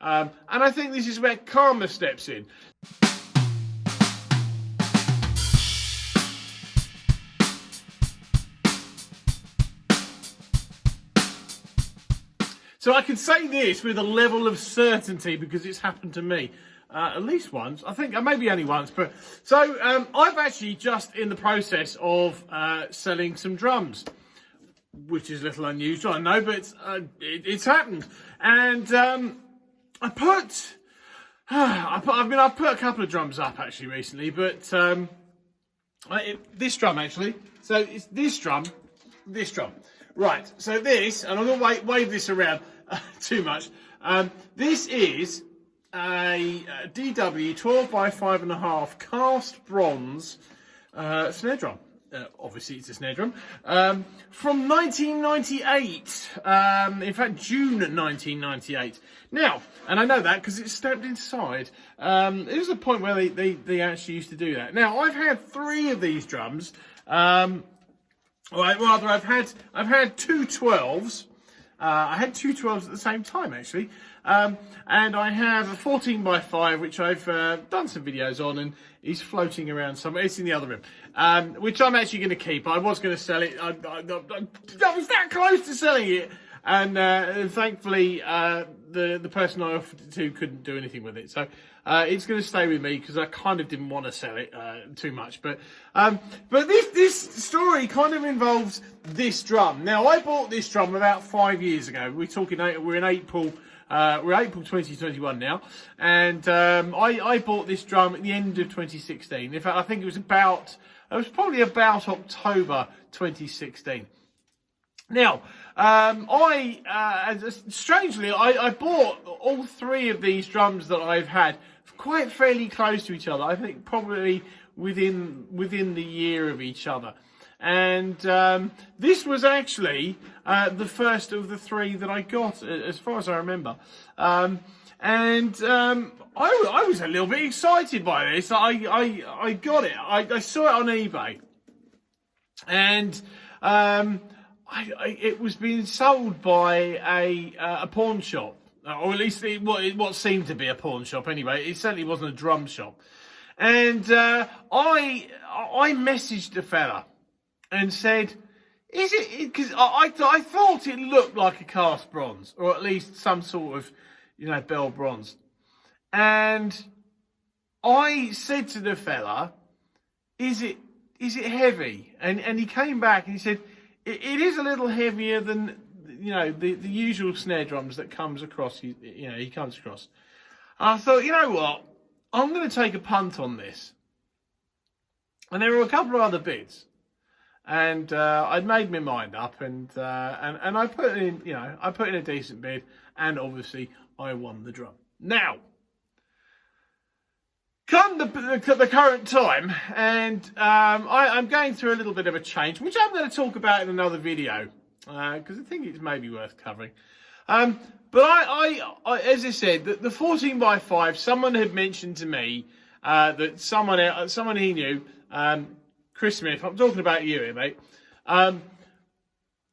And I think this is where karma steps in. So I can say this with a level of certainty because it's happened to me at least once. I think maybe only once. But so I've actually just in the process of selling some drums, which is a little unusual, I know, but it's happened. And I've put a couple of drums up actually recently, but this drum actually. So it's this drum. Right, so this, and I'm going to wave this around too much. This is a DW 12 by 5.5 cast bronze snare drum. Obviously, it's a snare drum. From 1998. In fact, June 1998. Now, and I know that because it's stamped inside. It was a point where they actually used to do that. Now, I've had 3 of these drums. Right, rather, I've had 2 12s. I had 2 12s at the same time, actually. And I have a 14 by 5, which I've done some videos on, and is floating around somewhere. It's in the other room, which I'm actually going to keep. I was going to sell it. I was that close to selling it, and thankfully, the person I offered it to couldn't do anything with it. So it's going to stay with me because I kind of didn't want to sell it too much. But this story kind of involves this drum. Now, I bought this drum about 5 years ago. We're in April. We're April 2021 now, and I bought this drum at the end of 2016. In fact, I think it was probably about October 2016. Now, strangely, I bought all 3 of these drums that I've had quite fairly close to each other. I think probably within the year of each other. And this was actually the first of the 3 that I got, as far as I remember. I was a little bit excited by this. I got it. I saw it on eBay, and it was being sold by a pawn shop, or at least what seemed to be a pawn shop. Anyway, it certainly wasn't a drum shop. And I messaged the fella and said, "Is it?" Because I thought it looked like a cast bronze, or at least some sort of, bell bronze. And I said to the fella, "Is it heavy?" And he came back and he said, It is a little heavier than the usual snare drums that comes across. He comes across. And I thought, you know what? I'm going to take a punt on this. And there were a couple of other bids, and I'd made my mind up, and I put in a decent bid, and obviously I won the drum. Now, come the current time, and I'm going through a little bit of a change, which I'm going to talk about in another video, because I think it's maybe worth covering. But I as I said, the 14 by 5, someone had mentioned to me that someone he knew, Chris Smith, I'm talking about you here, mate, and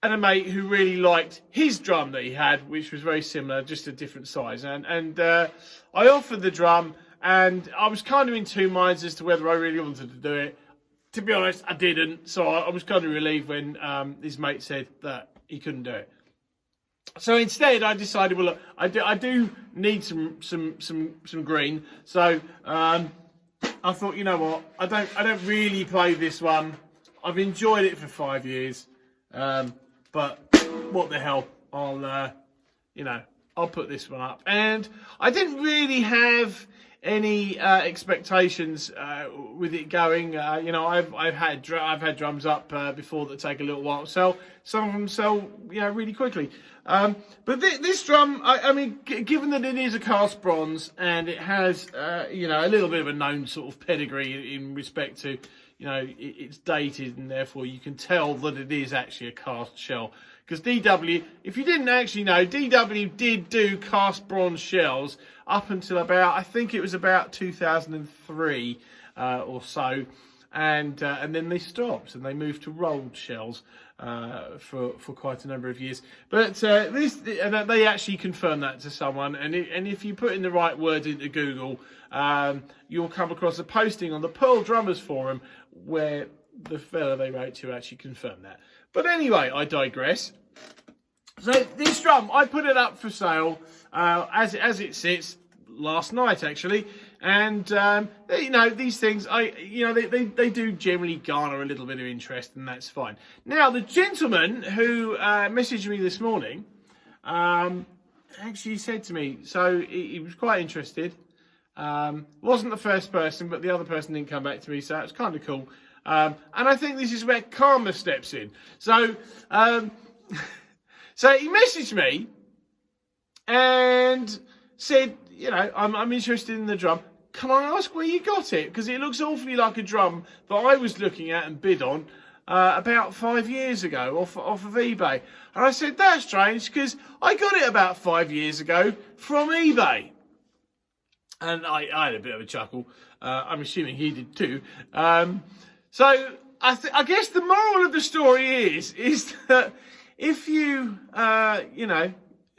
a mate who really liked his drum that he had, which was very similar, just a different size, and I offered the drum. And I was kind of in 2 minds as to whether I really wanted to do it. To be honest, I didn't. So I was kind of relieved when his mate said that he couldn't do it. So instead, I decided, well, look, I do need some green. So I thought, you know what? I don't really play this one. I've enjoyed it for 5 years, but what the hell? I'll put this one up. And I didn't really have any expectations with it going. I've had drums up before that take a little while to sell. Some of them sell really quickly. But this drum, I mean, given that it is a cast bronze and it has a little bit of a known sort of pedigree in respect to it's dated, and therefore you can tell that it is actually a cast shell. Because DW, if you didn't actually know, DW did do cast bronze shells up until I think it was about 2003 or so, and then they stopped and they moved to rolled shells. for quite a number of years. But they actually confirmed that to someone, and if you put in the right word into Google, you'll come across a posting on the Pearl Drummers forum where the fella they wrote to actually confirmed that. But anyway, I digress. So this drum, I put it up for sale as it sits last night actually, and these things they do generally garner a little bit of interest, and that's fine. Now the gentleman who messaged me this morning actually said to me, so he was quite interested. Wasn't the first person, but the other person didn't come back to me, so it's kind of cool. And I think this is where karma steps in. So so he messaged me and said, I'm interested in the drum. Can I ask where you got it? Because it looks awfully like a drum that I was looking at and bid on about 5 years ago off of eBay. And I said, that's strange, because I got it about 5 years ago from eBay. And I had a bit of a chuckle. I'm assuming he did too. So I guess the moral of the story is that if you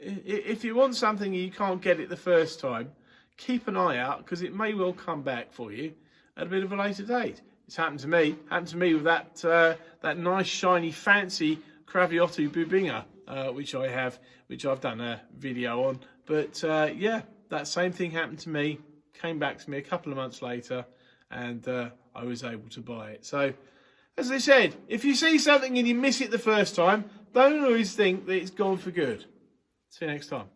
if you want something and you can't get it the first time, keep an eye out, because it may well come back for you at a bit of a later date. It's happened to me. Happened to me with that nice, shiny, fancy Craviotto Bubinga, which I've done a video on. But yeah, that same thing happened to me. Came back to me a couple of months later, and I was able to buy it. So, as I said, if you see something and you miss it the first time, don't always think that it's gone for good. See you next time.